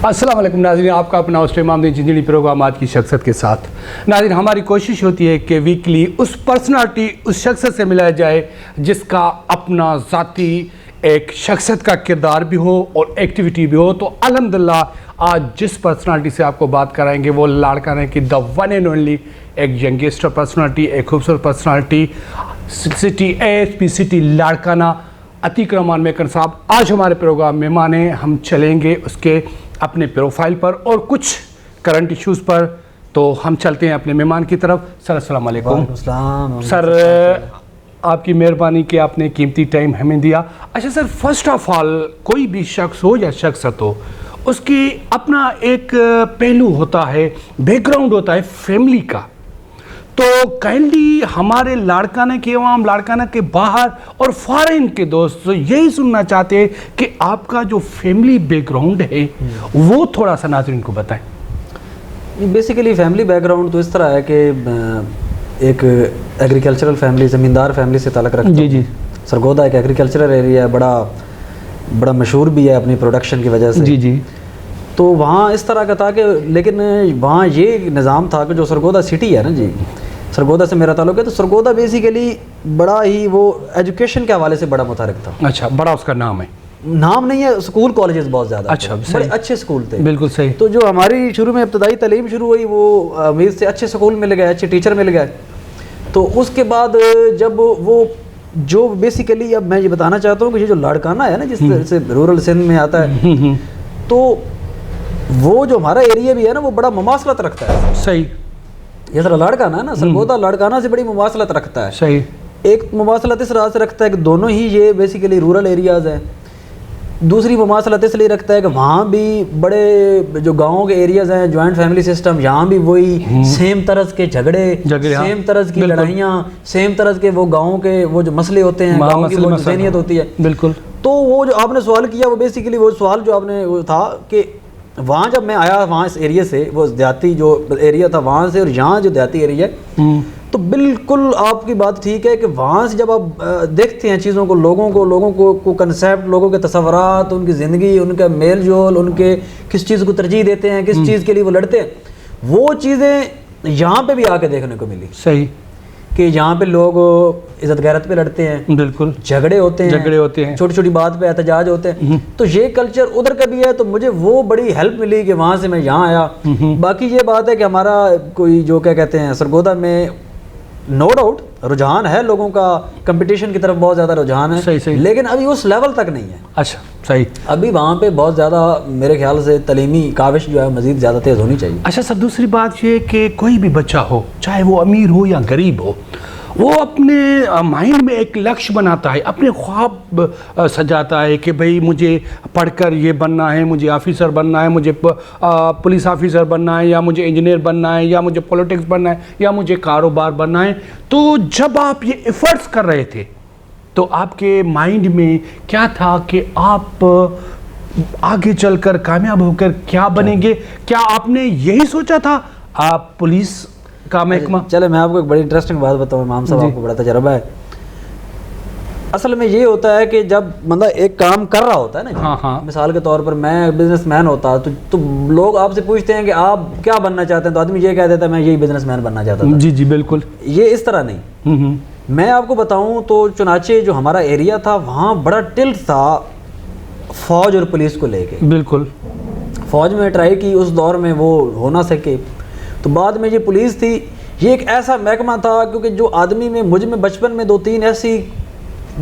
السلام علیکم ناظرین، آپ کا اپنا اسٹے امام دین جنجڑی پروگرام آج کی شخصیت کے ساتھ۔ ناظرین، ہماری کوشش ہوتی ہے کہ ویکلی اس پرسنالٹی اس شخصیت سے ملایا جائے جس کا اپنا ذاتی ایک شخصیت کا کردار بھی ہو اور ایکٹیویٹی بھی ہو۔ تو الحمدللہ آج جس پرسنالٹی سے آپ کو بات کرائیں گے وہ لاڑکانہ کی دا ون اینڈ اونلی ایک ینگسٹر پرسنالٹی، ایک خوبصورت personality, city ASP city Larkana Atiq Rehman Mekan sahab آج ہمارے پروگرام میں مانے۔ ہم چلیں گے اس کے اپنے پروفائل پر اور کچھ کرنٹ ایشوز پر۔ تو ہم چلتے ہیں اپنے مہمان کی طرف۔ سر السلام علیکم۔ سر آپ کی مہربانی کہ آپ نے قیمتی ٹائم ہمیں دیا۔ اچھا سر، فرسٹ آف آل کوئی بھی شخص ہو یا شخصت ہو، اس کی اپنا ایک پہلو ہوتا ہے، بیک گراؤنڈ ہوتا ہے فیملی کا۔ تو کائنڈلی ہمارے لاڑکانہ کے عوام، لاڑکانہ کے باہر اور فارن کے دوست یہی سننا چاہتے ہیں کہ آپ کا جو فیملی بیک گراؤنڈ ہے وہ تھوڑا سا ناظرین کو بتائیں۔ بیسیکلی فیملی بیک گراؤنڈ تو اس طرح ہے کہ ایک ایگریکلچرل فیملی، زمیندار فیملی سے تعلق رکھتا ہے۔ جی۔ سرگودا ایک ایگریکلچرل ایریا ہے، بڑا مشہور بھی ہے اپنی پروڈکشن کی وجہ سے۔ جی۔ تو وہاں اس طرح کا تھا کہ لیکن وہاں یہ نظام تھا کہ جو سرگودا سٹی ہے نا جی، سرگودا سے میرا تعلق ہے، تو سرگودا بیسیکلی بڑا ہی وہ ایجوکیشن کے حوالے سے بڑا متحرک تھا۔ اچھا، بڑا اس کا نام ہے؟ نام نہیں ہے، اسکول کالجز بہت زیادہ، اچھا، بڑے اچھے اسکول تھے۔ بالکل صحیح۔ تو جو ہماری شروع میں ابتدائی تعلیم شروع ہوئی وہ امید سے اچھے اسکول مل گئے، اچھے ٹیچر مل گئے۔ تو اس کے بعد جب وہ جو بیسیکلی اب میں یہ بتانا چاہتا ہوں کہ یہ جو لاڑکانہ ہے نا، جس طرح سے رورل سندھ میں آتا ہے، تو وہ جو ہمارا ایریا بھی ہے نا وہ بڑا مماثلت رکھتا ہے۔ صحیح۔ یہ ذرا لاڑکانہ ہے نا، سرگودا لاڑکانہ سے بڑی مماثلت رکھتا ہے۔ صحیح۔ ایک مماثلت اس راز سے رکھتا ہے کہ دونوں ہی یہ بیسیکلی رورل ایریاز ہیں۔ دوسری مماثلت اس لیے رکھتا ہے کہ وہاں بھی بڑے جو گاؤں کے ایریاز ہیں، جوائنٹ فیملی سسٹم، یہاں بھی وہی سیم طرز کے جھگڑے، سیم طرز کی لڑائیاں، سیم طرز کے وہ گاؤں کے وہ جو مسئلے ہوتے ہیں، گاؤں کی وہ ذہنیت ہوتی ہے۔ بالکل۔ تو وہ جو آپ نے سوال کیا وہ بیسیکلی وہ سوال جو آپ نے وہ تھا کہ وہاں جب میں آیا وہاں اس ایریا سے، وہ دیہاتی جو ایریا تھا وہاں سے، اور یہاں جو دیہاتی ایریا ہے، تو بالکل آپ کی بات ٹھیک ہے کہ وہاں سے جب آپ دیکھتے ہیں چیزوں کو، لوگوں کو کنسیپٹ، لوگوں کے تصورات، ان کی زندگی، ان کا میل جول، ان کے کس چیز کو ترجیح دیتے ہیں، کس چیز کے لیے وہ لڑتے ہیں، وہ چیزیں یہاں پہ بھی آ کے دیکھنے کو ملی۔ صحیح۔ کہ یہاں پہ لوگ عزت غیرت پہ لڑتے ہیں، بالکل، جھگڑے ہوتے ہیں، چھوٹی چھوٹی بات پہ احتجاج ہوتے ہیں۔ تو یہ کلچر ادھر کا بھی ہے، تو مجھے وہ بڑی ہیلپ ملی کہ وہاں سے میں یہاں آیا۔ باقی یہ بات ہے کہ ہمارا کوئی جو کیا کہتے ہیں سرگودا میں نو ڈاؤٹ رجحان ہے، لوگوں کا کمپٹیشن کی طرف بہت زیادہ رجحان ہے، صحیح، لیکن ابھی اس لیول تک نہیں ہے۔ اچھا صحیح۔ ابھی وہاں پہ بہت زیادہ میرے خیال سے تعلیمی کاوش جو ہے مزید زیادہ تیز ہونی چاہیے۔ اچھا سر، دوسری بات یہ کہ کوئی بھی بچہ ہو، چاہے وہ امیر ہو یا غریب ہو، وہ اپنے مائنڈ میں ایک لکش بناتا ہے، اپنے خواب سجاتا ہے کہ بھئی مجھے پڑھ کر یہ بننا ہے، مجھے آفیسر بننا ہے، مجھے پولیس آفیسر بننا ہے، یا مجھے انجینئر بننا ہے، یا مجھے پولیٹکس بننا ہے، یا مجھے کاروبار بننا ہے۔ تو جب آپ یہ ایفرٹس کر رہے تھے تو آپ کے مائنڈ میں کیا تھا کہ آپ آگے چل کر کامیاب ہو کر کیا بنیں گے؟ کیا آپ نے یہی سوچا تھا آپ پولیس کا محکمہ؟ چلے میں آپ کو ایک بڑی انٹرسٹنگ بات بتاؤں، امام صاحب آپ کو بڑا تجربہ ہے۔ اصل میں یہ ہوتا ہے کہ جب بندہ ایک کام کر رہا ہوتا ہے نا، مثال کے طور پر میں بزنس مین ہوتا تو لوگ آپ سے پوچھتے ہیں کہ آپ کیا بننا چاہتے ہیں، تو آدمی یہ کہہ دیتا ہے میں یہی بزنس مین بننا چاہتا تھا۔ جی بالکل۔ یہ اس طرح نہیں۔ میں آپ کو بتاؤں تو چنانچہ جو ہمارا ایریا تھا وہاں بڑا ٹلٹ تھا فوج اور پولیس کو لے کے۔ بالکل۔ فوج میں ٹرائی کی، اس دور میں وہ ہو نہ سکے، تو بعد میں یہ پولیس تھی۔ یہ ایک ایسا محکمہ تھا کیونکہ جو آدمی میں مجھ میں بچپن میں 2-3 ایسی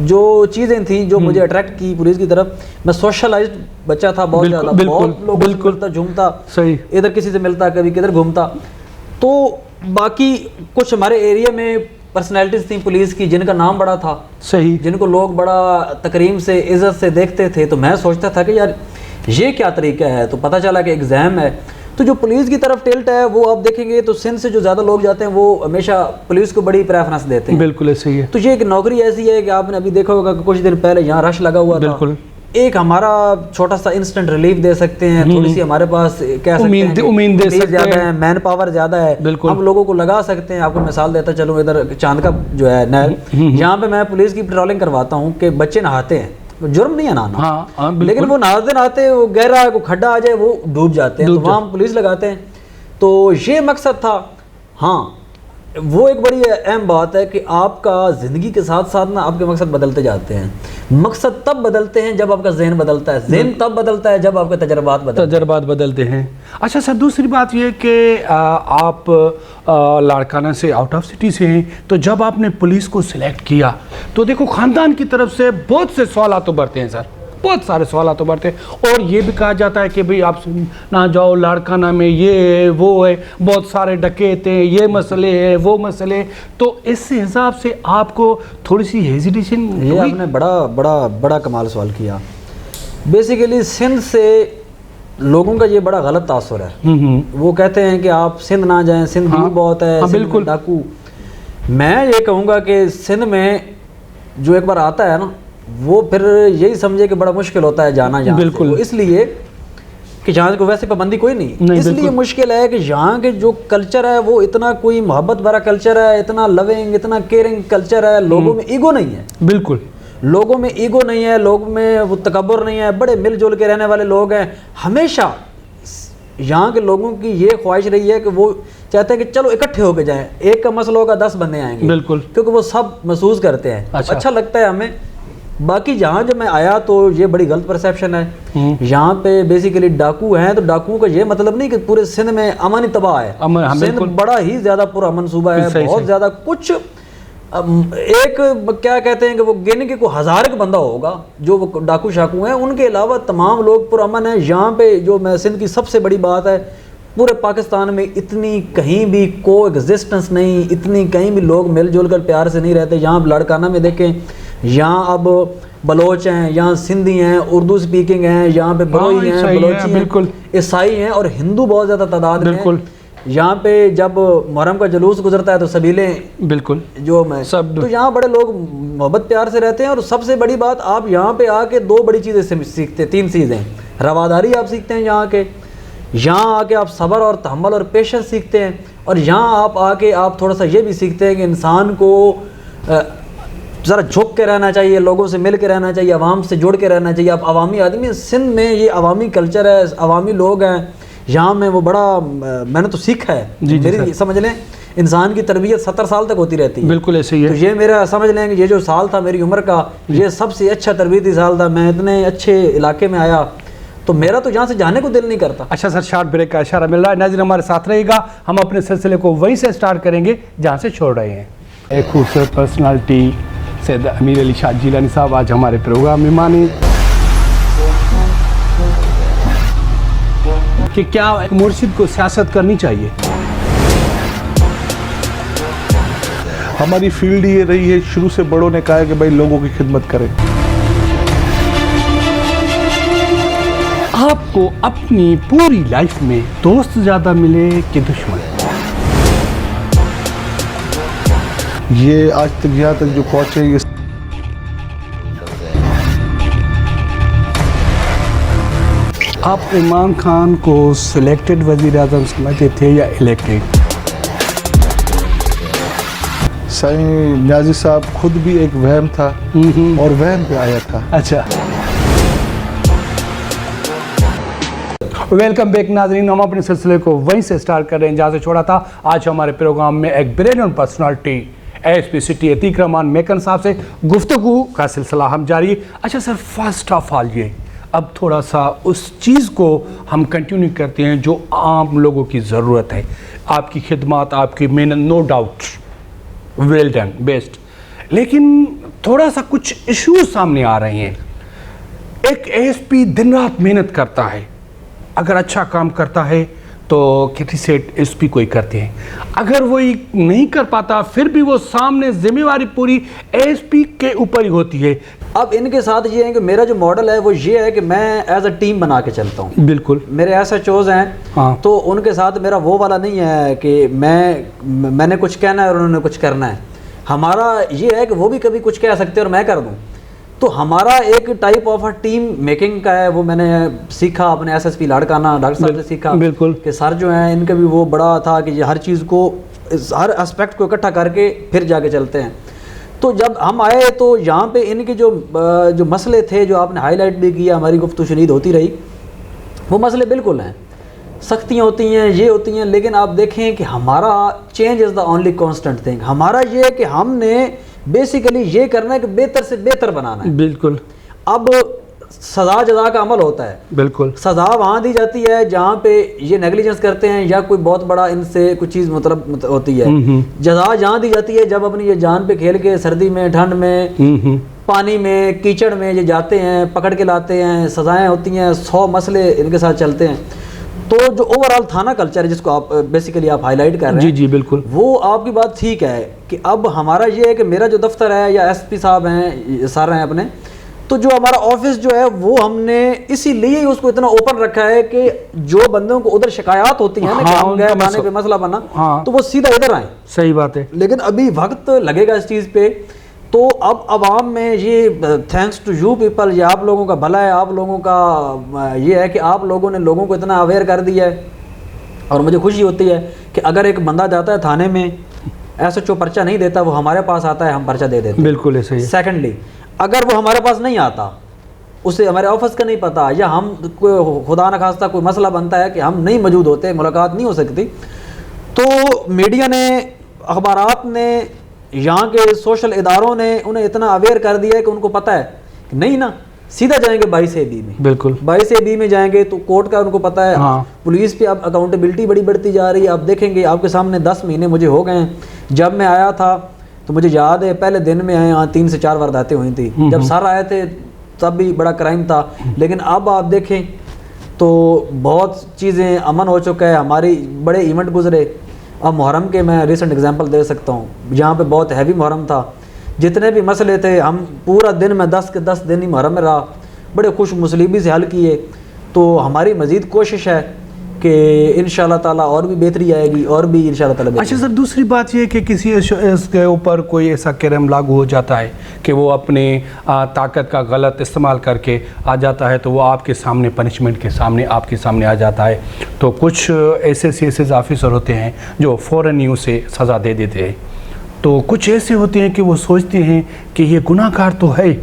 جو چیزیں تھیں جو مجھے اٹریکٹ کی پولیس کی طرف۔ میں سوشلائزڈ بچہ تھا بہت زیادہ، بہت لوگوں سے ملتا جھومتا، ادھر کسی سے ملتا، کبھی کدھر گھومتا۔ تو باقی کچھ ہمارے ایریا میں پرسنالٹیز تھیں پولیس کی جن کا نام بڑا تھا، صحیح، جن کو لوگ بڑا تکریم سے عزت سے دیکھتے تھے۔ تو میں سوچتا تھا کہ یار یہ کیا طریقہ ہے؟ تو پتہ چلا کہ ایگزام ہے۔ تو جو پولیس کی طرف ٹلٹ ہے وہ آپ دیکھیں گے تو سندھ سے جو زیادہ لوگ جاتے ہیں وہ ہمیشہ پولیس کو بڑی پریفرنس دیتے ہیں۔ بالکل ایسے ہی ہے۔ تو یہ ایک نوکری ایسی ہے کہ آپ نے ابھی دیکھا ہوگا کہ کچھ دن پہلے یہاں رش لگا ہوا تھا۔ بالکل۔ ایک ہمارا چھوٹا سا انسٹنٹ ریلیف دے سکتے ہیں، تھوڑی سی ہمارے پاس کہہ سکتے ہیں امید دے سکتے ہیں، مین پاور زیادہ ہے، ہم لوگوں کو لگا سکتے ہیں۔ آپ کو مثال دیتا چلوں، ادھر چاند کا جو ہے نہر، یہاں پہ میں پولیس کی پیٹرولنگ کرواتا ہوں کہ بچے نہاتے ہیں، جرم نہیں ہے نہانا. ہاں لیکن وہ نہاتے نہاتے وہ گہرا کوئی کھڈا آ جائے وہ ڈوب جاتے ہیں, تو وہاں ہم پولیس لگاتے ہیں. تو یہ مقصد تھا. ہاں وہ ایک بڑی اہم بات ہے کہ آپ کا زندگی کے ساتھ ساتھ نا آپ کے مقصد بدلتے جاتے ہیں. مقصد تب بدلتے ہیں جب آپ کا ذہن بدلتا ہے, ذہن تب بدلتا ہے جب آپ کے تجربات بدلتے ہیں. اچھا سر, دوسری بات یہ کہ آپ لاڑکانہ سے آؤٹ آف سٹی سے ہیں, تو جب آپ نے پولیس کو سلیکٹ کیا تو دیکھو خاندان کی طرف سے بہت سے سوالات ابھرتے ہیں سر, بہت سارے سوالات ابھرتے ہیں, اور یہ بھی کہا جاتا ہے کہ بھئی آپ نہ جاؤ لاڑکانہ میں, یہ ہے وہ ہے, بہت سارے ڈکیت ہیں, یہ مسئلے ہیں وہ مسئلے. تو اس حساب سے آپ کو تھوڑی سی ہیزیٹیشن؟ یہ آپ نے بڑا کمال سوال کیا. بیسیکلی سندھ سے لوگوں کا یہ بڑا غلط تاثر ہے. وہ کہتے ہیں کہ آپ سندھ نہ جائیں, سندھ بھی بہت ہے, بالکل ڈاکو. میں یہ کہوں گا کہ سندھ میں جو ایک بار آتا ہے نا وہ پھر یہی سمجھے کہ بڑا مشکل ہوتا ہے جانا جہاں. بالکل, اس لیے کہ جہاں کو ویسے پابندی کوئی نہیں, اس لیے مشکل ہے کہ یہاں کے جو کلچر ہے وہ اتنا کوئی محبت بھرا کلچر ہے, اتنا لونگ, اتنا کیئرنگ کلچر ہے. لوگوں میں ایگو نہیں ہے. بالکل, لوگوں میں ایگو نہیں ہے, لوگوں میں وہ تکبر نہیں ہے, بڑے مل جل کے رہنے والے لوگ ہیں. ہمیشہ یہاں کے لوگوں کی یہ خواہش رہی ہے کہ وہ چاہتے ہیں کہ چلو اکٹھے ہو کے جائیں, ایک کا مسئلہ ہوگا 10 بندے آئیں گے. بالکل, کیونکہ وہ سب محسوس کرتے ہیں, اچھا لگتا ہے ہمیں. باقی یہاں جب میں آیا تو یہ بڑی غلط پرسیپشن ہے. یہاں پہ بیسیکلی ڈاکو ہیں, تو ڈاکوؤں کا یہ مطلب نہیں کہ پورے سندھ میں امن تباہ ہے. سندھ بڑا ہی زیادہ پرامن صوبہ ہے, بہت زیادہ. کچھ ایک کیا کہتے ہیں کہ وہ گن کے کوئی 1000 ایک بندہ ہوگا جو وہ ڈاکو شاکو ہیں, ان کے علاوہ تمام لوگ پرامن ہیں. یہاں پہ جو میں سندھ کی سب سے بڑی بات ہے, پورے پاکستان میں اتنی کہیں بھی کو ایگزسٹنس نہیں, اتنی کہیں بھی لوگ مل جل کر پیار سے نہیں رہتے. یہاں لاڑکانہ میں دیکھیں, یہاں اب بلوچ ہیں, یہاں سندھی ہیں, اردو سپیکنگ ہیں, یہاں پہ بلوئی ہیں, بلوچی ہیں, عیسائی ہیں, اور ہندو بہت زیادہ تعداد میں. یہاں پہ جب محرم کا جلوس گزرتا ہے تو سبیلیں, بالکل جو میں سب, تو یہاں بڑے لوگ محبت پیار سے رہتے ہیں. اور سب سے بڑی بات, آپ یہاں پہ آ کے 2 بڑی چیزیں سیکھتے ہیں, 3 چیزیں. رواداری آپ سیکھتے ہیں یہاں کے, یہاں آ کے آپ صبر اور تحمل اور پیشنس سیکھتے ہیں, اور یہاں آپ آ کے آپ تھوڑا سا یہ بھی سیکھتے ہیں کہ انسان کو ذرا جھک کے رہنا چاہیے, لوگوں سے مل کے رہنا چاہیے, عوام سے جڑ کے رہنا چاہیے. آپ عوامی آدمی ہیں, سندھ میں یہ عوامی کلچر ہے, عوامی لوگ ہیں یہاں میں, وہ بڑا میں نے تو سیکھا ہے. میری سمجھ لیں انسان کی تربیت 70 سال تک ہوتی رہتی ہے. بالکل ایسے ہی ہے. تو یہ میرا سمجھ لیں کہ یہ جو سال تھا میری عمر کا, یہ سب سے اچھا تربیتی سال تھا. میں اتنے اچھے علاقے میں آیا تو میرا تو جہاں سے جانے کو دل نہیں کرتا. اچھا سر, شارٹ بریک کا اشارہ مل رہا ہے. ناظرین ہمارے ساتھ رہے گا, ہم اپنے سلسلے کو وہیں سے سٹارٹ کریں گے جہاں سے چھوڑ رہے ہیں. ایک خوبصورت پرسنالٹی سید امیر علی شاہ جیلانی صاحب آج ہمارے پروگرام میں مانی. کہ کیا ایک مرشد کو سیاست کرنی چاہیے؟ ہماری فیلڈ یہ رہی ہے, شروع سے بڑوں نے کہا ہے کہ بھائی لوگوں کی خدمت کریں. آپ کو اپنی پوری لائف میں دوست زیادہ ملے کہ دشمن؟ یہ آج تک یہاں تک جو پہنچے, یہ آپ عمران خان کو سلیکٹڈ وزیر اعظم سمجھتے تھے یا الیکٹڈ؟ سائیں نیازی صاحب خود بھی ایک وہم تھا اور وہم پہ آیا تھا. اچھا, ویلکم بیک ناظرین. ہم اپنے سلسلے کو وہیں سے سٹارٹ کر رہے ہیں جہاں سے چھوڑا تھا. آج ہمارے پروگرام میں ایک brilliant personality S P city Atiq Rehman Mekan sahab سے گفتگو کا سلسلہ ہم جاری. اچھا سر, فرسٹ آف آل یہ اب تھوڑا سا اس چیز کو ہم کنٹینیو کرتے ہیں جو عام لوگوں کی ضرورت ہے. آپ کی خدمات, آپ کی محنت, no doubt, well done, best. لیکن تھوڑا سا کچھ ایشوز سامنے آ رہے ہیں. ایک ایس پی دن رات محنت کرتا ہے, اگر اچھا کام کرتا ہے تو کریٹیسیٹ ایس پی کوئی کرتے ہیں, اگر وہی نہیں کر پاتا پھر بھی وہ سامنے ذمہ داری پوری ایس پی کے اوپر ہی ہوتی ہے. اب ان کے ساتھ یہ ہے کہ میرا جو ماڈل ہے وہ یہ ہے کہ میں ایز اے ٹیم بنا کے چلتا ہوں. بالکل, میرے ایس ایچ اوز ہیں, تو ان کے ساتھ میرا وہ والا نہیں ہے کہ میں نے کچھ کہنا ہے اور انہوں نے کچھ کرنا ہے. ہمارا یہ ہے کہ وہ بھی کبھی کچھ کہہ سکتے ہیں اور میں کر دوں. تو ہمارا ایک ٹائپ آف ٹیم میکنگ کا ہے, وہ میں نے سیکھا اپنے S S P Larkana doctor صاحب سے سیکھا. بالکل, کہ سر جو ہیں ان کا بھی وہ بڑا تھا کہ یہ ہر چیز کو, ہر اسپیکٹ کو اکٹھا کر کے پھر جا کے چلتے ہیں. تو جب ہم آئے تو یہاں پہ ان کے جو مسئلے تھے جو آپ نے ہائی لائٹ بھی کیا, ہماری گفتگو شنید ہوتی رہی, وہ مسئلے بالکل ہیں, سختیاں ہوتی ہیں, یہ ہوتی ہیں, لیکن آپ دیکھیں کہ ہمارا change is the only constant thing. ہمارا یہ ہے کہ ہم نے بیسیکلی یہ کرنا ہے کہ بہتر سے بہتر بنانا ہے. بالکل. اب سزا جزا کا عمل ہوتا ہے. بالکل. سزا وہاں دی جاتی ہے جہاں پہ یہ نیگلیجنس کرتے ہیں یا کوئی بہت بڑا ان سے کچھ چیز مطلب ہوتی ہے. جزا جہاں دی جاتی ہے جب اپنی یہ جان پہ کھیل کے سردی میں, ٹھنڈ میں, پانی میں, کیچڑ میں یہ جاتے ہیں, پکڑ کے لاتے ہیں, سزائیں ہوتی ہیں, 100 مسئلے ان کے ساتھ چلتے ہیں. تو جو اوور آل تھانہ کلچر ہے جس کو آپ بیسیکلی آپ ہائی لائٹ کر رہے ہیں, جی جی بالکل, وہ آپ کی بات ٹھیک ہے کہ اب ہمارا یہ ہے کہ میرا جو دفتر ہے یا ایس پی صاحب ہیں, سر ہیں اپنے, تو جو ہمارا آفس جو ہے وہ ہم نے اسی لیے ہی اس کو اتنا اوپن رکھا ہے کہ جو بندوں کو ادھر شکایات ہوتی ہیں نا کہ ہم گئے تھانے پہ مسئلہ بنا, تو وہ سیدھا ادھر آئیں. صحیح بات ہے. لیکن ابھی وقت لگے گا اس چیز پہ. تو اب عوام میں یہ تھینکس ٹو یو پیپل, یہ آپ لوگوں کا بھلا ہے, آپ لوگوں کا یہ ہے کہ آپ لوگوں نے لوگوں کو اتنا اویئر کر دیا ہے. اور مجھے خوشی ہوتی ہے کہ اگر ایک بندہ جاتا ہے تھانے میں, ایسا جو پرچہ نہیں دیتا, وہ ہمارے پاس آتا ہے, ہم پرچہ دے دیتے ہیں. بالکل ایسے ہی. سیکنڈلی, اگر وہ ہمارے پاس نہیں آتا, اسے ہمارے آفس کا نہیں پتا, یا ہم خدا نخواستہ کوئی مسئلہ بنتا ہے کہ ہم نہیں موجود ہوتے, ملاقات نہیں ہو سکتی, تو میڈیا نے, اخبارات نے, یہاں کے سوشل اداروں نے انہیں اتنا اویئر کر دیا ہے کہ ان کو پتہ ہے کہ نہیں نا, سیدھا جائیں گے 22A میں. بالکل 22A میں جائیں گے تو کورٹ کا ان کو پتہ ہے. پولیس پہ اب اکاؤنٹیبلٹی بڑی بڑھتی جا رہی ہے. آپ دیکھیں گے, آپ کے سامنے 10 مہینے مجھے ہو گئے ہیں. جب میں آیا تھا تو مجھے یاد ہے پہلے دن میں آئے, 3 سے 4 وارداتیں ہوئی تھیں. جب سر آئے تھے تب بھی بڑا کرائم تھا, لیکن اب آپ دیکھیں تو بہت چیزیں امن ہو چکا ہے. ہماری بڑے ایونٹ گزرے. اب محرم کے میں ریسنٹ اگزامپل دے سکتا ہوں, جہاں پہ بہت ہیوی محرم تھا, جتنے بھی مسئلے تھے ہم پورا دن میں 10 کے 10 دن ہی محرم میں رہا, بڑے خوش مسلیبی سے حل کیے. تو ہماری مزید کوشش ہے کہ انشاءاللہ تعالیٰ اور بھی بہتری آئے گی, اور بھی انشاءاللہ تعالیٰ. اچھا سر, دوسری بات یہ ہے کہ کسی اس کے اوپر کوئی ایسا کرم لاگو ہو جاتا ہے کہ وہ اپنے طاقت کا غلط استعمال کر کے آ جاتا ہے, تو وہ آپ کے سامنے پنشمنٹ کے سامنے آپ کے سامنے آ جاتا ہے, تو کچھ ایسے CSS آفیسر ہوتے ہیں جو فوراً ہی اسے سزا دے دیتے ہیں. تو کچھ ایسے ہوتے ہیں کہ وہ سوچتے ہیں کہ یہ گناہ گار تو ہے,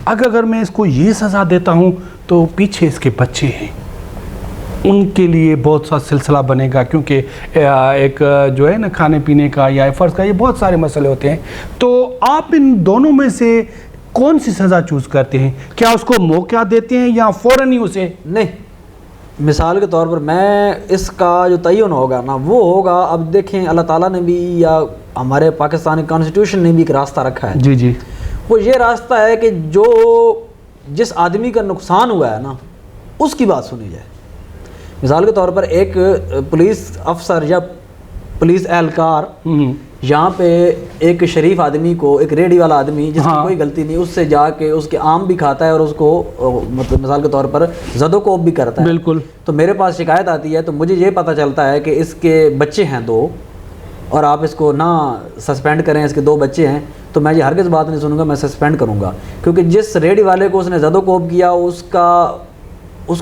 اگر میں اس کو یہ سزا دیتا ہوں تو پیچھے اس کے بچے ہیں, ان کے لیے بہت سا سلسلہ بنے گا, کیونکہ ایک جو ہے نا کھانے پینے کا یا فرض کا, یہ بہت سارے مسئلے ہوتے ہیں. تو آپ ان دونوں میں سے کون سی سزا چوز کرتے ہیں؟ کیا اس کو موقع دیتے ہیں یا فوراً ہی اسے؟ نہیں, مثال کے طور پر میں اس کا جو تعین ہوگا نا وہ ہوگا, اب دیکھیں اللہ تعالیٰ نے بھی یا ہمارے پاکستانی کانسٹیٹیوشن نے بھی ایک راستہ رکھا ہے. جی جی. وہ یہ راستہ ہے کہ جس آدمی کا نقصان ہوا ہے نا اس کی بات سنی جائے. مثال کے طور پر ایک پولیس افسر یا پولیس اہلکار یہاں پہ ایک شریف آدمی کو, ایک ریڈی والا آدمی جس کی کوئی غلطی نہیں, اس سے جا کے اس کے آم بھی کھاتا ہے اور اس کو مطلب مثال کے طور پر زد و کوب بھی کرتا ہے. بالکل. تو میرے پاس شکایت آتی ہے تو مجھے یہ پتہ چلتا ہے کہ اس کے بچے ہیں 2 اور آپ اس کو نہ سسپینڈ کریں, اس کے 2 بچے ہیں, تو میں یہ ہرگز بات نہیں سنوں گا, میں سسپینڈ کروں گا. کیونکہ جس ریڈی والے کو اس نے زد و کوب کیا اس کا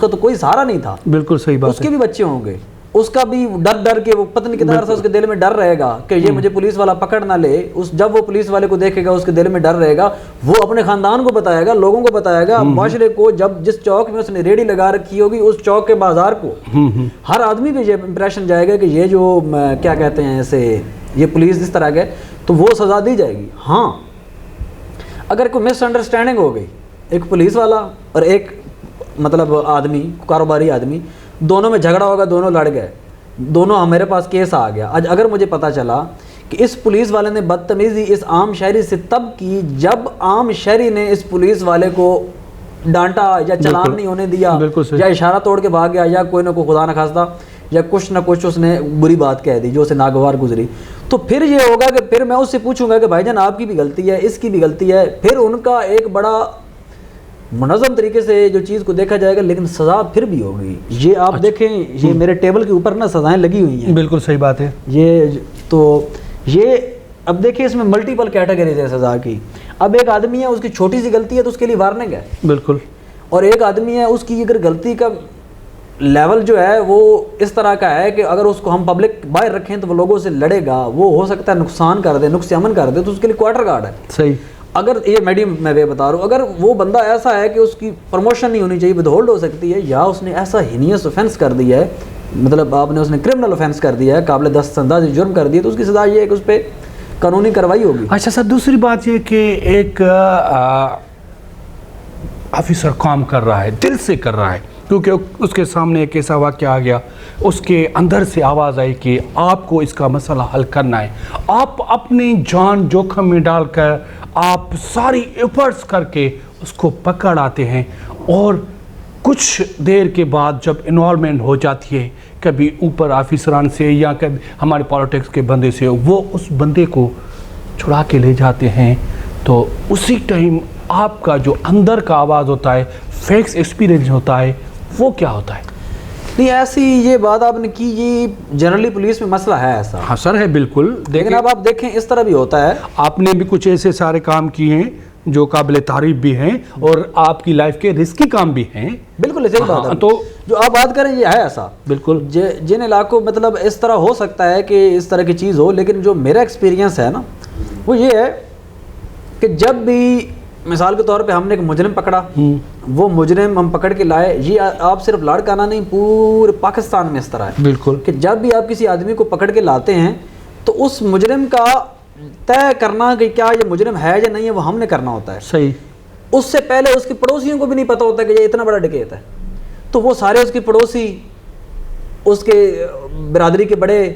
تو کوئی سہارا نہیں تھا. بالکل صحیح بات. اس کے بھی بچے ہوں گے, اس کا بھی ڈر کے وہ پتہ نہیں کتنا عرصہ اس کے دل میں ڈر رہے گا کہ یہ مجھے پولیس والا پکڑ نہ لے. جب وہ پولیس والے کو دیکھے گا اس کے دل میں ڈر رہے گا, وہ اپنے خاندان کو بتائے گا, لوگوں کو بتائے گا, معاشرے کو. جب جس چوک میں اس نے ریڈی لگا رکھی ہوگی اس چوک کے بازار کو ہر آدمی پہ یہ امپریشن جائے گا کہ یہ جو کیا کہتے ہیں اسے, یہ پولیس اس طرح کے, تو وہ سزا دی جائے گی. ہاں اگر کوئی مس انڈرسٹینڈنگ ہو گئی, ایک پولیس والا اور ایک مطلب آدمی, کاروباری آدمی, دونوں میں جھگڑا ہوگا, دونوں لڑ گئے, دونوں میرے پاس کیس آ گیا. آج اگر مجھے پتا چلا کہ اس پولیس والے نے بدتمیزی اس عام شہری سے تب کی جب عام شہری نے اس پولیس والے کو ڈانٹا یا چلان نہیں ہونے دیا یا اشارہ توڑ کے بھاگ گیا یا کوئی نہ کوئی خدا نہ خواستہ یا کچھ نہ کچھ اس نے بری بات کہہ دی جو اسے ناگوار گزری, تو پھر یہ ہوگا کہ پھر میں اس سے پوچھوں گا کہ بھائی جان آپ کی بھی غلطی ہے, اس کی بھی غلطی ہے. پھر ان کا ایک بڑا منظم طریقے سے جو چیز کو دیکھا جائے گا, لیکن سزا پھر بھی ہوگی. یہ آپ دیکھیں, یہ میرے ٹیبل کے اوپر نا سزائیں لگی ہوئی ہیں. بالکل صحیح بات ہے. یہ اب دیکھیں اس میں ملٹیپل کیٹیگریز ہے سزا کی. اب ایک آدمی ہے اس کی چھوٹی سی غلطی ہے تو اس کے لیے وارننگ ہے. بالکل. اور ایک آدمی ہے اس کی اگر غلطی کا لیول جو ہے وہ اس طرح کا ہے کہ اگر اس کو ہم پبلک باہر رکھیں تو وہ لوگوں سے لڑے گا, وہ ہو سکتا ہے نقصان کر دے, نقص امن کر دے, تو اس کے لیے کوارٹر گارڈ ہے. صحیح. اگر یہ میڈیم میں بتا رہا ہوں, اگر وہ بندہ ایسا ہے کہ اس کی پروموشن نہیں ہونی چاہیے, ود ہولڈ ہو سکتی ہے, یا اس نے ایسا ہینیس اوفینس کر دیا ہے, مطلب آپ نے اس نے کرمنل اوفینس کر دیا ہے, قابل دست اندازی جرم کر دیا, تو اس کی سزا یہ ہے کہ اس پہ قانونی کارروائی ہوگی. اچھا سر, دوسری بات یہ کہ ایک آفیسر کام کر رہا ہے, دل سے کر رہا ہے, کیونکہ اس کے سامنے ایک ایسا واقعہ آ گیا, اس کے اندر سے آواز آئی کہ آپ کو اس کا مسئلہ حل کرنا ہے, آپ اپنی جان جوخم میں ڈال کر آپ ساری ایفرٹس کر کے اس کو پکڑ آتے ہیں, اور کچھ دیر کے بعد جب انوالومنٹ ہو جاتی ہے کبھی اوپر آفیسران سے یا کبھی ہمارے پالیٹکس کے بندے سے, وہ اس بندے کو چھڑا کے لے جاتے ہیں, تو اسی ٹائم آپ کا جو اندر کا آواز ہوتا ہے, فیکس ایکسپیرینس ہوتا ہے, وہ کیا ہوتا ہے؟ نہیں, ایسی یہ بات آپ نے کی, یہ جنرلی پولیس میں مسئلہ ہے ایسا. ہاں سر ہے بالکل, لیکن اب آپ دیکھیں اس طرح بھی ہوتا ہے, آپ نے بھی کچھ ایسے سارے کام کیے ہیں جو قابل تعریف بھی ہیں اور آپ کی لائف کے رسکی کام بھی ہیں. بالکل صحیح بات ہے. تو جو آپ بات کریں یہ ہے ایسا بالکل, جن علاقوں مطلب اس طرح ہو سکتا ہے کہ اس طرح کی چیز ہو, لیکن جو میرا ایکسپیرینس ہے نا وہ یہ ہے کہ جب بھی مثال کے طور پہ ہم نے ایک مجرم پکڑا, وہ مجرم ہم پکڑ کے لائے, یہ آپ صرف لاڑکانہ نہیں پورے پاکستان میں اس طرح ہے بالکل, کہ جب بھی آپ کسی آدمی کو پکڑ کے لاتے ہیں تو اس مجرم کا طے کرنا کہ کیا یہ مجرم ہے یا نہیں ہے وہ ہم نے کرنا ہوتا ہے. صحیح. اس سے پہلے اس کے پڑوسیوں کو بھی نہیں پتہ ہوتا کہ یہ اتنا بڑا ڈکیت ہے, تو وہ سارے اس کے پڑوسی, اس کے برادری کے بڑے,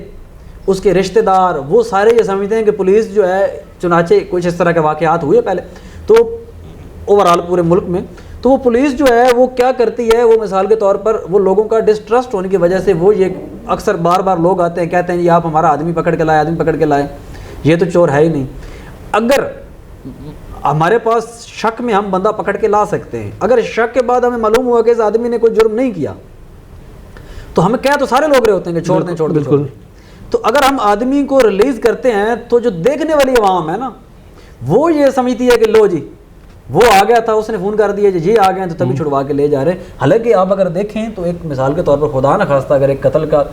اس کے رشتہ دار, وہ سارے یہ سمجھتے ہیں کہ پولیس جو ہے, چنانچہ کچھ اس طرح کے واقعات ہوئے پہلے تو اوورال پورے ملک میں, تو وہ پولیس جو ہے وہ کیا کرتی ہے, وہ مثال کے طور پر وہ لوگوں کا ڈسٹرسٹ ہونے کی وجہ سے وہ یہ اکثر بار بار لوگ آتے ہیں کہتے ہیں یہ آپ ہمارا آدمی پکڑ کے لائے, آدمی پکڑ کے لائے, یہ تو چور ہے ہی نہیں. اگر ہمارے پاس شک میں ہم بندہ پکڑ کے لا سکتے ہیں, اگر شک کے بعد ہمیں معلوم ہوا کہ اس آدمی نے کوئی جرم نہیں کیا, تو ہمیں کیا تو سارے لوگ رہے ہوتے ہیں کہ چھوڑ دیں چھوڑ دیں. بالکل. تو اگر ہم آدمی کو ریلیز کرتے ہیں تو جو دیکھنے والی عوام ہے نا وہ یہ سمجھتی ہے کہ لو جی وہ آ گیا تھا, اس نے فون کر دیا جی آ گئے ہیں تو تبھی چھڑوا کے لے جا رہے ہیں. حالانکہ آپ اگر دیکھیں تو ایک مثال کے طور پر خدا نہ خواستہ اگر ایک قتل کا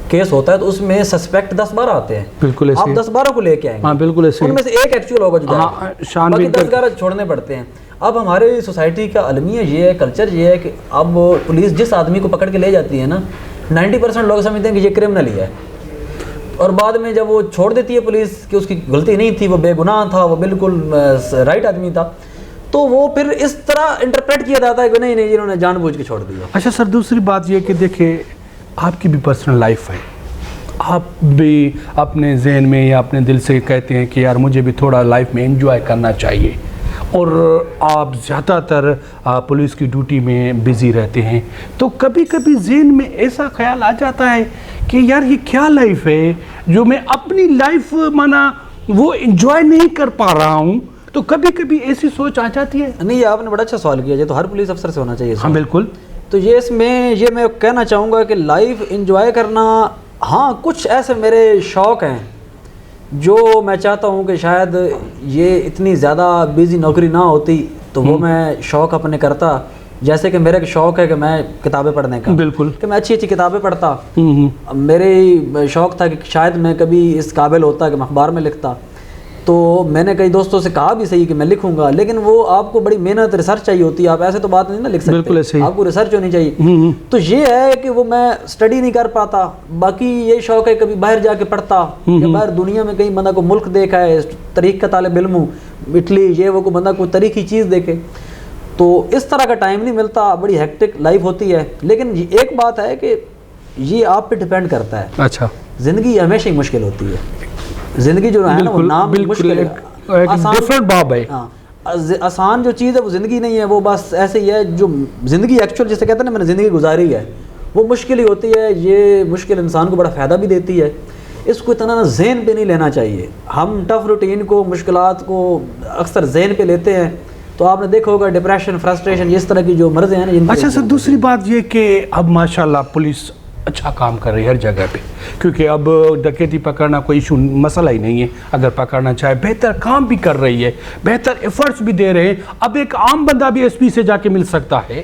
کیس ہوتا ہے تو اس میں سسپیکٹ 10-12 آتے ہیں. بالکل ایسے آپ 10-12 کو لے کے آئیں گے. ہاں بالکل ایسے, ان میں سے ایک ایکچوئل ہوگا جو باقی 10-11 چھوڑنے پڑتے ہیں. اب ہمارے سوسائٹی کا المیہ یہ ہے, کلچر یہ ہے کہ اب پولیس جس آدمی کو پکڑ کے لے جاتی ہے نا 90% لوگ سمجھتے ہیں کہ یہ کرمنل ہی ہے, اور بعد میں جب وہ چھوڑ دیتی ہے پولیس کہ اس کی غلطی نہیں تھی, وہ بے گناہ تھا, وہ بالکل رائٹ آدمی تھا, تو وہ پھر اس طرح انٹرپریٹ کیا جاتا ہے کہ نہیں انہوں نے جان بوجھ کے چھوڑ دیا. اچھا سر, دوسری بات یہ کہ دیکھیں آپ کی بھی پرسنل لائف ہے, آپ بھی اپنے ذہن میں یا اپنے دل سے کہتے ہیں کہ یار مجھے بھی تھوڑا لائف میں انجوائے کرنا چاہیے, اور آپ زیادہ تر پولیس کی ڈیوٹی میں بزی رہتے ہیں, تو کبھی کبھی ذہن میں ایسا خیال آ جاتا ہے کہ یار یہ کیا لائف ہے جو میں اپنی لائف مانا وہ انجوائے نہیں کر پا رہا ہوں, تو کبھی کبھی ایسی سوچ آ جاتی ہے. نہیں, یہ آپ نے بڑا اچھا سوال کیا, یہ تو ہر پولیس افسر سے ہونا چاہیے. ہاں بالکل. تو یہ اس میں یہ میں کہنا چاہوں گا کہ لائف انجوائے کرنا, ہاں کچھ ایسے میرے شوق ہیں جو میں چاہتا ہوں کہ شاید یہ اتنی زیادہ بیزی نوکری نہ ہوتی تو وہ میں شوق اپنے کرتا. جیسے کہ میرا ایک شوق ہے کہ میں کتابیں پڑھنے کا, بالکل, کہ میں اچھی اچھی کتابیں پڑھتا. میرے شوق تھا کہ شاید میں کبھی اس قابل ہوتا کہ میں اخبار میں لکھتا, تو میں نے کئی دوستوں سے کہا بھی صحیح کہ میں لکھوں گا, لیکن وہ آپ کو بڑی محنت ریسرچ چاہیے ہوتی ہے, آپ ایسے تو بات نہیں نہ لکھ سکتے, آپ کو ریسرچ ہونی چاہیے. تو یہ ہے کہ وہ میں اسٹڈی نہیں کر پاتا. باقی یہ شوق ہے کبھی باہر جا کے پڑھتا, یا باہر دنیا میں کہیں بندہ کو ملک دیکھا ہے, تاریخ کا طالب علم ہوں, اٹلی یہ وہ کو بندہ کوئی تاریخی چیز دیکھے, تو اس طرح کا ٹائم نہیں ملتا, بڑی ہیکٹک لائف ہوتی ہے. لیکن ایک بات ہے کہ یہ آپ پہ ڈیپینڈ کرتا ہے. اچھا, زندگی ہمیشہ ہی مشکل ہوتی ہے, زندگی جو ہے نا وہ نام مشکل ہے, ڈیفرنٹ باب ہے. آسان جو چیز ہے وہ زندگی نہیں ہے, وہ بس ایسے ہی ہے. جو زندگی ایکچوئل جسے کہتے ہیں نا میں نے زندگی گزاری ہے, وہ مشکل ہی ہوتی ہے. یہ مشکل انسان کو بڑا فائدہ بھی دیتی ہے. اس کو اتنا ذہن پہ نہیں لینا چاہیے. ہم ٹف روٹین کو, مشکلات کو اکثر ذہن پہ لیتے ہیں, تو آپ نے دیکھا ہوگا ڈپریشن, فرسٹریشن, اس طرح کی جو مرضیں ہیں نا. اچھا سر, دوسری بات یہ کہ اب ماشاءاللہ پولیس اچھا کام کر رہی ہے ہر جگہ پہ, کیونکہ اب ڈکیتی پکڑنا کوئی ایشو مسئلہ ہی نہیں ہے. اگر پکڑنا چاہے بہتر کام بھی کر رہی ہے, بہتر ایفرٹس بھی دے رہے ہیں. اب ایک عام بندہ بھی ایس پی سے جا کے مل سکتا ہے,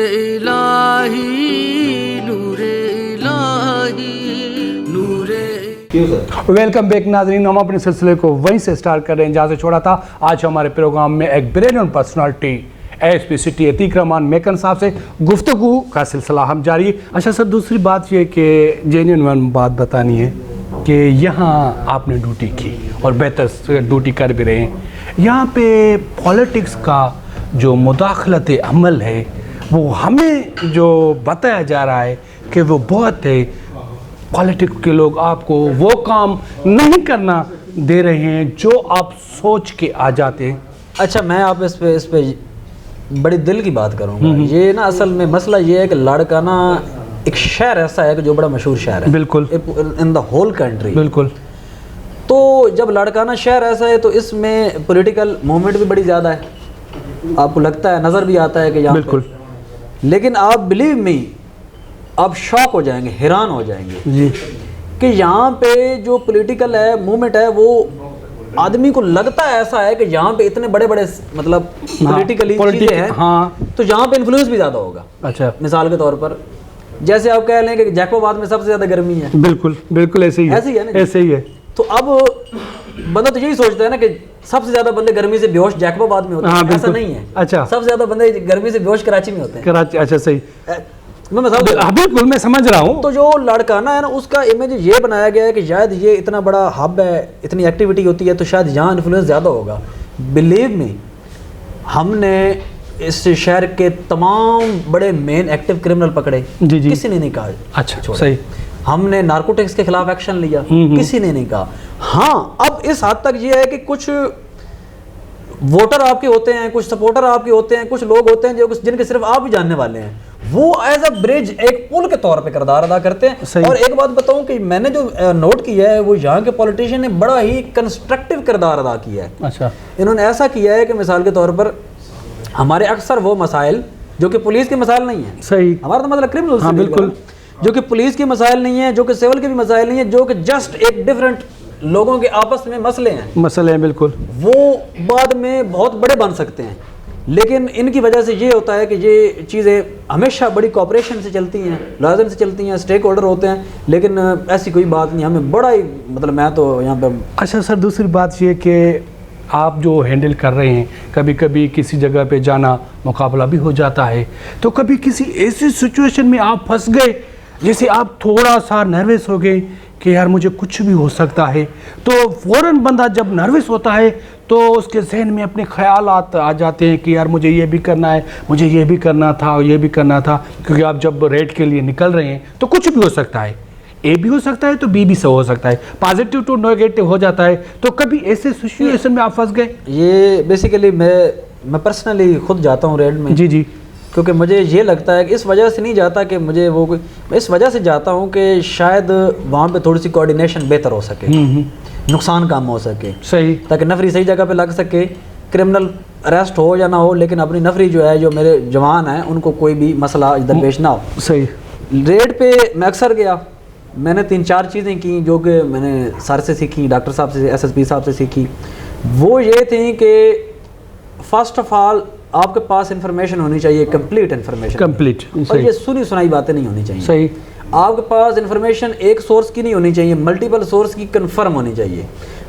الہی نور الہی نور. ویلکم بیک ناظرین, ہم اپنے سلسلے کو وہیں سے سٹارٹ کر رہے ہیں جہاں سے چھوڑا تھا. آج ہمارے پروگرام میں ایک brilliant personality A S P city Atiq Rehman Mekan sahab سے گفتگو کا سلسلہ ہم جاری. اچھا سر, دوسری بات یہ کہ جینوئن بات بتانی ہے کہ یہاں آپ نے ڈیوٹی کی اور بہتر ڈیوٹی کر بھی رہے ہیں. یہاں پہ پولیٹکس کا جو مداخلت عمل ہے وہ ہمیں جو بتایا جا رہا ہے کہ وہ بہت ہے. پولیٹکس کے لوگ آپ کو وہ کام نہیں کرنا دے رہے ہیں جو آپ سوچ کے آ جاتے ہیں. اچھا, میں آپ اس پہ بڑی دل کی بات کروں گا. یہ نا اصل میں مسئلہ یہ ہے کہ لاڑکانہ ایک شہر ایسا ہے کہ جو بڑا مشہور شہر ہے بالکل ان دا ہول کنٹری. بالکل. تو جب لاڑکانہ شہر ایسا ہے تو اس میں پولیٹیکل موومنٹ بھی بڑی زیادہ ہے, آپ کو لگتا ہے, نظر بھی آتا ہے کہ یہاں بالکل. لیکن آپ بلیو می, آپ شاک ہو جائیں گے, حیران ہو جائیں گے جی کہ یہاں پہ جو پولیٹیکل ہے موومنٹ ہے وہ آدمی کو لگتا ہے ایسا ہے کہ یہاں پہ اتنے بڑے بڑے مطلب پولیٹیکلی چیزیں ہیں تو یہاں پہ انفلوئنس بھی زیادہ ہوگا. اچھا, مثال کے طور پر جیسے آپ کہہ لیں کہ جیکوب آباد میں سب سے زیادہ گرمی ہے. بالکل بالکل ایسے ہی ہے نا, ایسے ہی ہے. تو اب بندہ تو یہی سوچتا ہے نا کہ سب سے زیادہ بندے گرمی سے بیہوش جیکوب آباد میں ہوتے ہیں. ایسا نہیں ہے. اچھا, سب سے زیادہ بندے گرمی سے بیہوش کراچی میں ہوتے ہیں. کراچی, اچھا صحیح, بالکل میں سمجھ رہا ہوں. تو جو لاڑکانہ ہے نا اس کا امیج یہ بنایا گیا ہے کہ شاید یہ اتنا بڑا ہب ہے, اتنی ایکٹیویٹی ہوتی ہے تو شاید یہاں انفلوئنس زیادہ ہوگا. بلیو می, ہم نے اس شہر کے تمام بڑے مین ایکٹیو کرمنل پکڑے, کسی نے نہیں کہا اچھا صحیح. ہم نے نارکوٹکس کے خلاف ایکشن لیا, کسی نے نہیں کہا. ہاں, اب اس حد تک یہ ہے کہ کچھ ووٹر آپ کے ہوتے ہیں, کچھ سپورٹر آپ کے ہوتے ہیں, کچھ لوگ ہوتے ہیں جن کے صرف آپ ہی جاننے والے ہیں, وہ ایز اے برج ایک پل کے طور پہ کردار ادا کرتے ہیں. اور ایک بات بتاؤں کہ میں نے جو نوٹ کیا ہے وہ یہاں کے پولیٹیشین نے بڑا ہی کنسٹرکٹیو کردار ادا کیا ہے. اچھا, انہوں نے ایسا کیا ہے کہ مثال کے طور پر ہمارے اکثر وہ مسائل جو کہ پولیس کے مسائل نہیں ہیں, صحیح, ہمارا تو مطلب کرمنل, ہاں بالکل, جو کہ پولیس کے مسائل نہیں ہیں, جو کہ سول کے بھی مسائل نہیں ہیں, جو کہ جسٹ ایک ڈیفرنٹ لوگوں کے آپس میں مسئلے ہیں, بالکل, وہ بعد میں بہت بڑے بن سکتے ہیں. لیکن ان کی وجہ سے یہ ہوتا ہے کہ یہ چیزیں ہمیشہ بڑی کوآپریشن سے چلتی ہیں, لازم سے چلتی ہیں, اسٹیک ہولڈر ہوتے ہیں, لیکن ایسی کوئی بات نہیں. ہمیں بڑا ہی مطلب میں تو یہاں پہ. اچھا سر, دوسری بات یہ کہ آپ جو ہینڈل کر رہے ہیں, کبھی کبھی کسی جگہ پہ جانا مقابلہ بھی ہو جاتا ہے, تو کبھی کسی ایسی سچویشن میں آپ پھنس گئے جیسے آپ تھوڑا سا نروس ہو گئے کہ یار مجھے کچھ بھی ہو سکتا ہے, تو فوراً بندہ جب نروس ہوتا ہے تو اس کے ذہن میں اپنے خیالات آ جاتے ہیں کہ یار مجھے یہ بھی کرنا ہے, مجھے یہ بھی کرنا تھا, یہ بھی کرنا تھا, کیونکہ آپ جب ریڈ کے لیے نکل رہے ہیں تو کچھ بھی ہو سکتا ہے, اے بھی ہو سکتا ہے تو بی بھی ہو سکتا ہے, پازیٹیو ٹو نیگیٹو ہو جاتا ہے. تو کبھی ایسے سچویشن میں آپ پھنس گئے؟ یہ بیسیکلی میں پرسنلی خود جاتا ہوں ریڈ میں. جی, کیونکہ مجھے یہ لگتا ہے کہ اس وجہ سے نہیں جاتا کہ مجھے وہ کوئی, اس وجہ سے جاتا ہوں کہ شاید وہاں پہ تھوڑی سی کوآرڈینیشن بہتر ہو سکے, نقصان کم ہو سکے, صحیح, تاکہ نفری صحیح جگہ پہ لگ سکے, کرمنل اریسٹ ہو یا نہ ہو, لیکن اپنی نفری جو ہے, جو میرے جوان ہیں, ان کو کوئی بھی مسئلہ ادھر پیش نہ ہو. صحیح. ریڈ پہ میں اکثر گیا, میں نے 3-4 چیزیں کی جو کہ میں نے سر سے سیکھی, ڈاکٹر صاحب سے, ایس ایس پی صاحب سے سیکھی. وہ یہ تھیں کہ فرسٹ آف آل آپ کے پاس انفارمیشن ہونی چاہیے, کمپلیٹ انفارمیشن, کمپلیٹ, اور یہ سنی سنائی باتیں نہیں ہونی چاہیے. صحیح. آپ کے پاس انفارمیشن ایک سورس کی نہیں ہونی چاہیے, ملٹیپل سورس کی کنفرم ہونی چاہیے.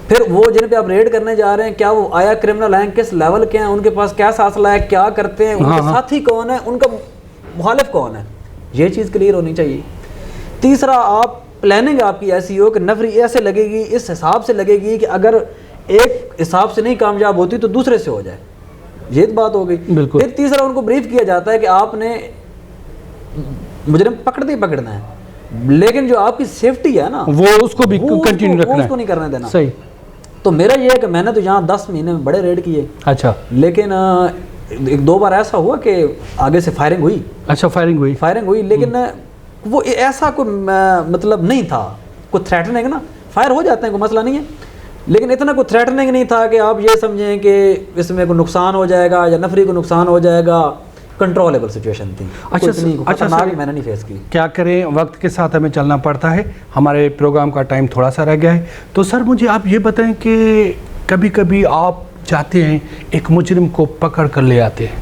پھر وہ جن پہ آپ ریڈ کرنے جا رہے ہیں, کیا وہ آیا کرمنل ہیں, کس لیول کے ہیں, ان کے پاس کیا سلسلہ ہے, کیا کرتے ہیں, ان کے ساتھی کون ہے, ان کا مخالف کون ہے, یہ چیز کلیئر ہونی چاہیے. تیسرا, آپ پلاننگ آپ کی ایسی ہو کہ نفری ایسے لگے گی, اس حساب سے لگے گی کہ اگر ایک حساب سے نہیں کامیاب ہوتی تو دوسرے سے ہو جائے, یہ بات ہو گئی. پھر تیسرا, ان کو بریف کیا جاتا ہے کہ آپ نے مجرم پکڑنا ہی پکڑنا ہے, لیکن جو آپ کی سیفٹی ہے نا وہ اس کو بھی کنٹینیو رکھنا ہے, اس کو نہیں کرنے دینا. صحیح. تو میرا یہ ہے کہ میں نے تو یہاں 10 مہینے میں بڑے ریڈ کیے. اچھا. لیکن 1-2 بار ایسا ہوا کہ آگے سے فائرنگ ہوئی. اچھا, فائرنگ ہوئی, لیکن وہ ایسا کوئی مطلب نہیں تھا, کوئی تھریٹننگ نا, فائر ہو جاتے ہیں, کوئی مسئلہ نہیں ہے, لیکن اتنا کوئی تھریٹننگ نہیں تھا کہ آپ یہ سمجھیں کہ اس میں کوئی نقصان ہو جائے گا یا نفری کو نقصان ہو جائے گا. کنٹرولبل سچویشن تھی. اچھا سر, میں نے نہیں فیس کی. کیا کریں, وقت کے ساتھ ہمیں چلنا پڑتا ہے, ہمارے پروگرام کا ٹائم تھوڑا سا رہ گیا ہے. تو سر مجھے آپ یہ بتائیں کہ کبھی کبھی آپ جاتے ہیں ایک مجرم کو پکڑ کر لے آتے ہیں,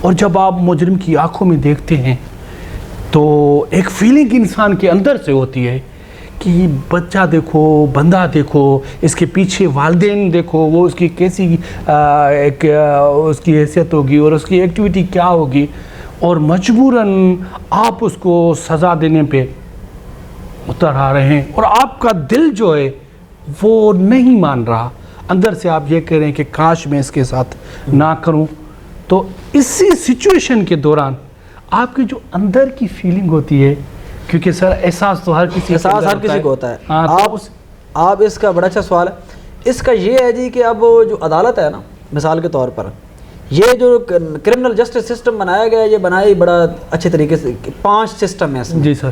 اور جب آپ مجرم کی آنکھوں میں دیکھتے ہیں تو ایک فیلنگ انسان کے اندر سے ہوتی ہے کہ بچہ دیکھو، بندہ دیکھو، اس کے پیچھے والدین دیکھو، وہ اس کی کیسی اس کی حیثیت ہوگی اور اس کی ایکٹیویٹی کیا ہوگی، اور مجبوراً آپ اس کو سزا دینے پہ اتر آ رہے ہیں اور آپ کا دل جو ہے وہ نہیں مان رہا، اندر سے آپ یہ کہہ رہے ہیں کہ کاش میں اس کے ساتھ نہ کروں. تو اسی سچویشن کے دوران آپ کی جو اندر کی فیلنگ ہوتی ہے، کیونکہ سر احساس تو ہر کسی کو ہوتا ہے. ہاں، آپ اس کا بڑا اچھا سوال ہے. اس کا یہ ہے جی کہ اب جو عدالت ہے نا، مثال کے طور پر یہ جو کرمنل جسٹس سسٹم بنایا گیا ہے، یہ بنایا بڑا اچھے طریقے سے. 5 سسٹم ہیں اس میں. جی سر.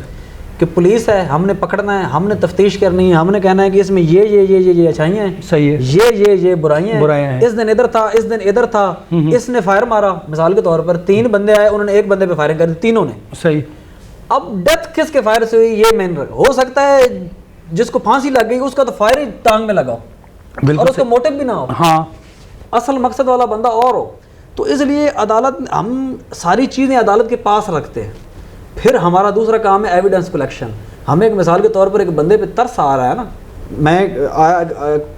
کہ پولیس ہے، ہم نے پکڑنا ہے، ہم نے تفتیش کرنی ہے، ہم نے کہنا ہے کہ اس میں یہ اچھائیاں ہیں، صحیح ہے، یہ برائیاں ہیں. اس دن ادھر تھا، اس دن ادھر تھا، اس نے فائر مارا. مثال کے طور پر 3 بندے آئے، انہوں نے ایک بندے پہ فائرنگ کر دی، تینوں نے. صحیح. اب ڈیتھ کس کے فائر سے ہوئی یہ مین ہو سکتا ہے جس کو پھانسی لگ گئی اس کا تو فائر ہی ٹانگ میں لگاؤ اور اس کا موٹو بھی نہ ہو. ہاں، اصل مقصد والا بندہ اور ہو. تو اس لیے عدالت، ہم ساری چیزیں عدالت کے پاس رکھتے ہیں. پھر ہمارا دوسرا کام ہے ایویڈنس کلیکشن. ہمیں ایک مثال کے طور پر ایک بندے پہ ترس آ رہا ہے نا، میں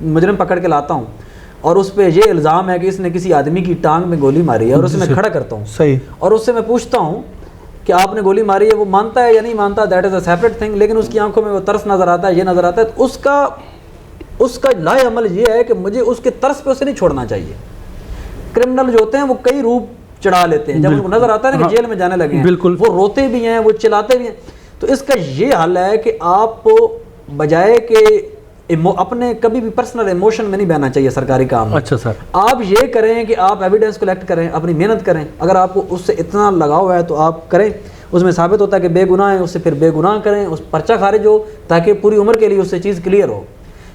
مجرم پکڑ کے لاتا ہوں اور اس پہ یہ الزام ہے کہ اس نے کسی آدمی کی ٹانگ میں گولی ماری ہے اور اسے میں کھڑا کرتا ہوں. صحیح. اور اس سے میں پوچھتا ہوں کہ آپ نے گولی ماری ہے، وہ مانتا ہے یا نہیں مانتا، that is a separate thing. لیکن اس کی آنکھوں میں وہ ترس نظر آتا ہے، یہ نظر آتا ہے. تو اس کا لائے عمل یہ ہے کہ مجھے اس کے ترس پہ اسے نہیں چھوڑنا چاہیے. کرمنل جو ہوتے ہیں وہ کئی روپ چڑھا لیتے ہیں. جب ان کو نظر آتا ہے نا کہ جیل میں جانے لگے ہیں، بالکل وہ روتے بھی ہیں، وہ چلاتے بھی ہیں. تو اس کا یہ حل ہے کہ آپ بجائے کہ اپنے کبھی بھی پرسنل ایموشن میں نہیں بہنا چاہیے سرکاری کام میں. اچھا سر. آپ یہ کریں کہ آپ ایویڈنس کلیکٹ کریں، اپنی محنت کریں. اگر آپ کو اس سے اتنا لگاؤ ہے تو آپ کریں. اس میں ثابت ہوتا ہے کہ بے گناہ ہے، اس سے پھر بے گناہ کریں، اس پرچہ خارج ہو تاکہ پوری عمر کے لیے اس سے چیز کلیئر ہو.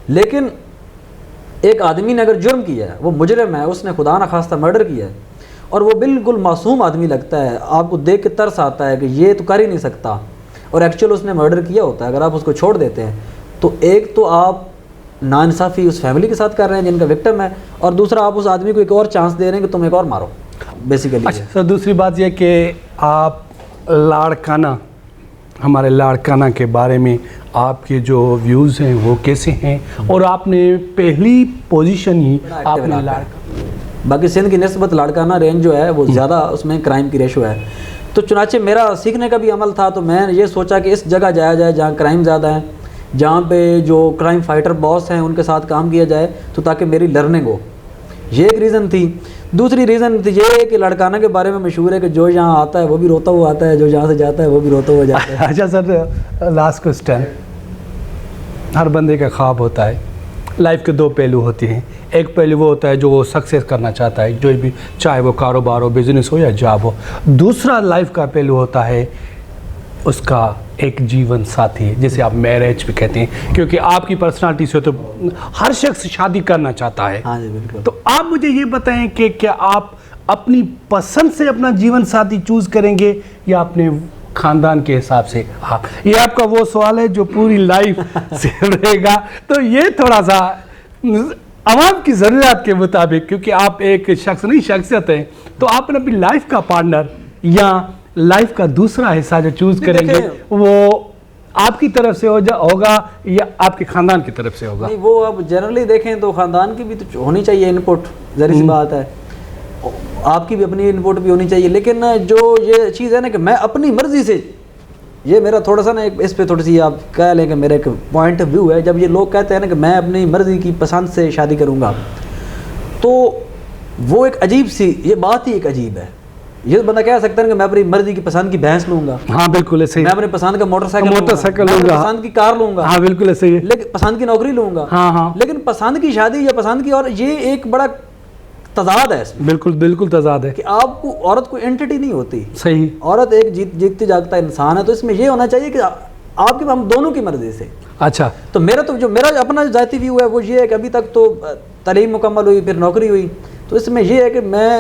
لیکن ایک آدمی نے اگر جرم کیا ہے، وہ مجرم ہے، اس نے خدا نخواستہ مرڈر کیا ہے اور وہ بالکل معصوم آدمی لگتا ہے، آپ کو دیکھ کے ترس آتا ہے کہ یہ تو کر ہی نہیں سکتا، اور ایکچوئل اس نے مرڈر کیا ہوتا ہے. اگر آپ اس کو چھوڑ دیتے ہیں تو ایک تو آپ ناانصافی اس فیملی کے ساتھ کر رہے ہیں جن کا وکٹم ہے، اور دوسرا آپ اس آدمی کو ایک اور چانس دے رہے ہیں کہ تم ایک اور مارو بیسیکلی. اچھا سر، دوسری بات یہ کہ آپ لاڑکانہ، ہمارے لاڑکانہ کے بارے میں آپ کے جو ویوز ہیں وہ کیسے ہیں؟ اور آپ نے پہلی پوزیشن ہی آپ نے باقی سندھ کی نسبت لاڑکانہ رینج جو ہے وہ زیادہ اس میں کرائم کی ریشو ہے. تو چنانچہ میرا سیکھنے کا بھی عمل تھا، تو میں نے یہ سوچا کہ اس جگہ جایا جائے جہاں کرائم زیادہ ہیں، جہاں پہ جو کرائم فائٹر باس ہیں ان کے ساتھ کام کیا جائے، تو تاکہ میری لرننگ ہو. یہ ایک ریزن تھی. دوسری ریزن یہ ہے کہ لڑکانہ کے بارے میں مشہور ہے کہ جو یہاں آتا ہے وہ بھی روتا ہوا آتا ہے، جو جہاں سے جاتا ہے وہ بھی روتا ہوا جاتا ہے. اچھا سر، لاسٹ کوسچن. ہر بندے کا خواب ہوتا ہے. لائف کے 2 پہلو ہوتے ہیں. ایک پہلو وہ ہوتا ہے جو وہ سکسیس کرنا چاہتا ہے، جو بھی، چاہے وہ کاروبار ہو، بزنس ہو یا جاب ہو. دوسرا لائف کا پہلو ہوتا ہے اس کا ایک جیون ساتھی، جسے آپ میرج بھی کہتے ہیں، کیونکہ آپ کی پرسنالٹی سے تو ہر شخص شادی کرنا چاہتا ہے. ہاں جی بالکل. تو آپ مجھے یہ بتائیں کہ کیا آپ اپنی پسند سے اپنا جیون ساتھی چوز کریں گے یا اپنے خاندان کے حساب سے؟ یہ آپ کا وہ سوال ہے جو پوری لائف سے رہے گا. تو یہ تھوڑا سا عوام کی ضروریات کے مطابق، کیونکہ آپ ایک شخص نہیں شخصیت ہیں، تو آپ نے اپنی لائف کا پارٹنر یا لائف کا دوسرا حصہ جو چوز کریں گے وہ آپ کی طرف سے ہوگا یا آپ کے خاندان کی طرف سے ہوگا؟ نہیں، وہ آپ جنرلی دیکھیں تو خاندان کی بھی تو ہونی چاہیے ان پٹ، ظاہر سی بات ہے، آپ کی بھی اپنی ان پٹ بھی ہونی چاہیے. لیکن جو یہ چیز ہے نا کہ میں اپنی مرضی سے، یہ میرا تھوڑا سا نا اس پہ تھوڑی سی آپ کہہ لیں کہ میرا ایک پوائنٹ آف ویو ہے. جب یہ لوگ کہتے ہیں نا کہ میں اپنی مرضی کی پسند سے شادی کروں گا، تو وہ ایک عجیب سی، یہ بات ہی ایک عجیب ہے. یہ بندہ کہہ سکتا ہے کہ میں اپنی مرضی کی پسند کی بھینس لوں گا. ہاں بالکل ایسے ہی. میں اپنے پسند کا موٹر سائیکل لوں گا، پسند کی کار لوں گا. ہاں بالکل ایسے ہی. لیکن پسند کی نوکری لوں گا. ہاں ہاں. لیکن پسند کی شادی یا پسند کی، اور یہ ایک بڑا تضاد ہے اس میں. بالکل بالکل تضاد ہے کہ آپ کو عورت کو اینٹی نہیں ہوتی. صحیح. عورت ایک جیتتی جاگتا انسان ہے. تو اس میں یہ ہونا چاہیے کہ آپ کی، ہم دونوں کی مرضی سے. اچھا. تو میرا اپنا ذاتی ویو ہے وہ یہ ہے کہ ابھی تک تو تعلیم مکمل ہوئی، پھر نوکری ہوئی. تو اس میں یہ ہے کہ میں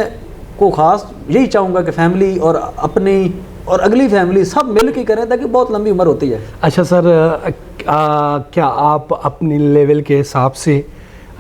کو خاص یہی چاہوں گا کہ فیملی اور اپنی اور اگلی فیملی سب مل کے کریں تاکہ بہت لمبی عمر ہوتی ہے. اچھا سر، کیا آپ اپنی لیول کے حساب سے